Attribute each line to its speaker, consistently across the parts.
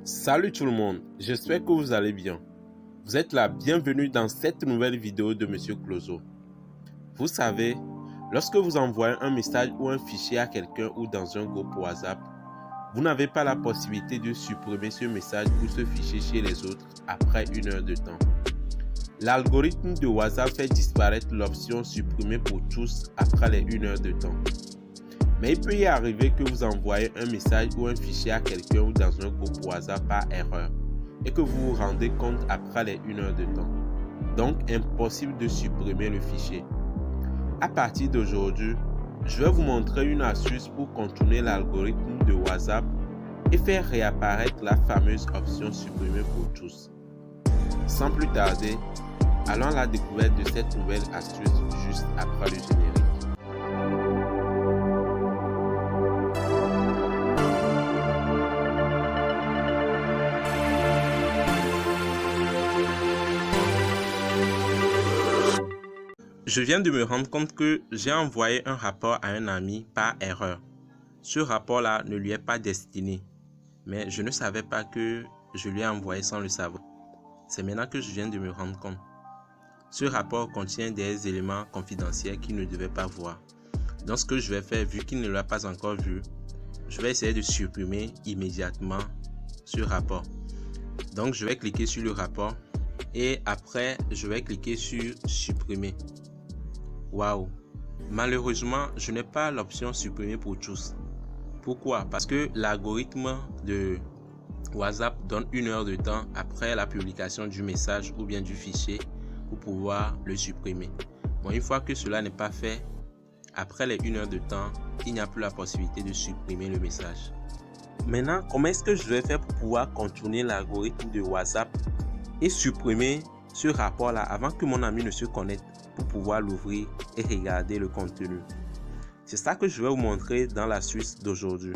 Speaker 1: Salut tout le monde, j'espère que vous allez bien. Vous êtes la bienvenue dans cette nouvelle vidéo de Monsieur Clozo. Vous savez, lorsque vous envoyez un message ou un fichier à quelqu'un ou dans un groupe WhatsApp, vous n'avez pas la possibilité de supprimer ce message ou ce fichier chez les autres après 1 heure de temps. L'algorithme de WhatsApp fait disparaître l'option supprimer pour tous après les 1 heure de temps. Mais il peut y arriver que vous envoyez un message ou un fichier à quelqu'un ou dans un groupe WhatsApp par erreur et que vous vous rendez compte après les 1 heure de temps. Donc, impossible de supprimer le fichier. À partir d'aujourd'hui, je vais vous montrer une astuce pour contourner l'algorithme de WhatsApp et faire réapparaître la fameuse option supprimer pour tous. Sans plus tarder, allons à la découverte de cette nouvelle astuce juste après le générique. Je viens de me rendre compte que j'ai envoyé un rapport à un ami par erreur. Ce rapport-là ne lui est pas destiné, mais je ne savais pas que je lui ai envoyé sans le savoir. C'est maintenant que je viens de me rendre compte. Ce rapport contient des éléments confidentiels qu'il ne devait pas voir. Donc ce que je vais faire, vu qu'il ne l'a pas encore vu, je vais essayer de supprimer immédiatement ce rapport. Donc je vais cliquer sur le rapport et après je vais cliquer sur supprimer. Waouh! Malheureusement, je n'ai pas l'option supprimer pour tous. Pourquoi? Parce que l'algorithme de WhatsApp donne 1 heure de temps après la publication du message ou bien du fichier pour pouvoir le supprimer. Bon, une fois que cela n'est pas fait, après les 1 heure de temps, il n'y a plus la possibilité de supprimer le message. Maintenant, comment est-ce que je vais faire pour pouvoir contourner l'algorithme de WhatsApp et supprimer ce rapport-là avant que mon ami ne se connecte pour pouvoir l'ouvrir et regarder le contenu? C'est ça que je vais vous montrer dans l'astuce d'aujourd'hui.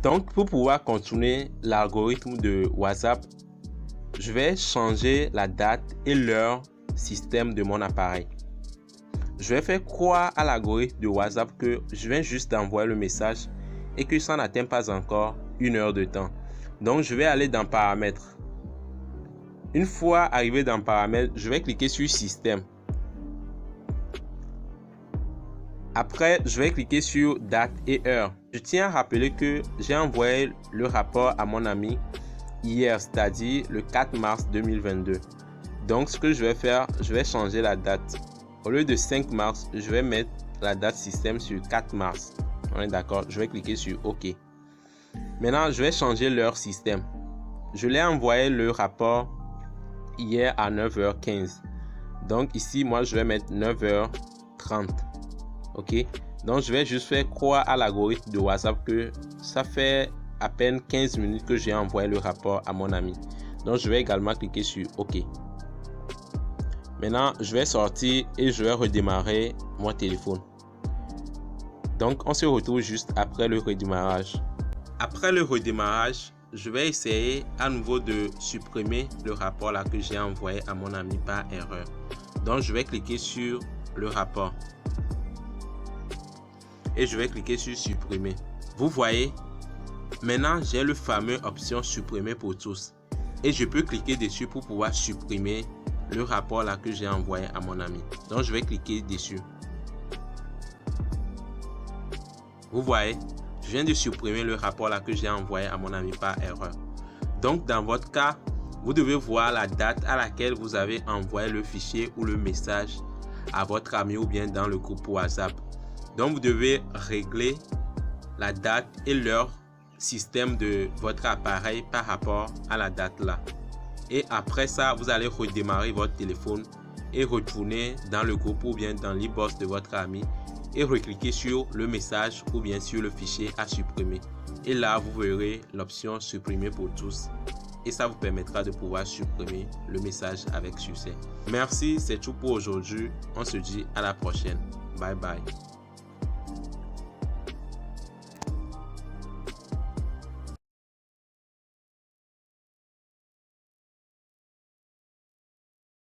Speaker 1: Donc, pour pouvoir contourner l'algorithme de WhatsApp, je vais changer la date et l'heure système de mon appareil. Je vais faire croire à l'algorithme de WhatsApp que je viens juste d'envoyer le message et que ça n'atteint pas encore 1 heure de temps. Donc, je vais aller dans paramètres. Une fois arrivé dans paramètres, je vais cliquer sur système. Après, je vais cliquer sur date et heure. Je tiens à rappeler que j'ai envoyé le rapport à mon ami hier, c'est-à-dire le 4 mars 2022. Donc, ce que je vais faire, je vais changer la date. Au lieu de 5 mars, je vais mettre la date système sur 4 mars. On est d'accord? Je vais cliquer sur OK. Maintenant, je vais changer l'heure système. Je l'ai envoyé le rapport hier à 9h15. Donc, ici, moi, je vais mettre 9h30. Ok, donc je vais juste faire croire à l'algorithme de WhatsApp que ça fait à peine 15 minutes que j'ai envoyé le rapport à mon ami. Donc je vais également cliquer sur OK. Maintenant, je vais sortir et je vais redémarrer mon téléphone. Donc on se retrouve juste après le redémarrage. Après le redémarrage, je vais essayer à nouveau de supprimer le rapport là que j'ai envoyé à mon ami par erreur. Donc je vais cliquer sur le rapport et je vais cliquer sur supprimer. Vous voyez, maintenant j'ai le fameux option supprimer pour tous et je peux cliquer dessus pour pouvoir supprimer le rapport là que j'ai envoyé à mon ami. Donc je vais cliquer dessus. Vous voyez, je viens de supprimer le rapport là que j'ai envoyé à mon ami par erreur. Donc dans votre cas, vous devez voir la date à laquelle vous avez envoyé le fichier ou le message à votre ami ou bien dans le groupe WhatsApp. Donc vous devez régler la date et l'heure système de votre appareil par rapport à la date là. Et après ça, vous allez redémarrer votre téléphone et retourner dans le groupe ou bien dans l'inbox de votre ami et recliquer sur le message ou bien sur le fichier à supprimer. Et là, vous verrez l'option supprimer pour tous. Et ça vous permettra de pouvoir supprimer le message avec succès. Merci, c'est tout pour aujourd'hui. On se dit à la prochaine. Bye bye.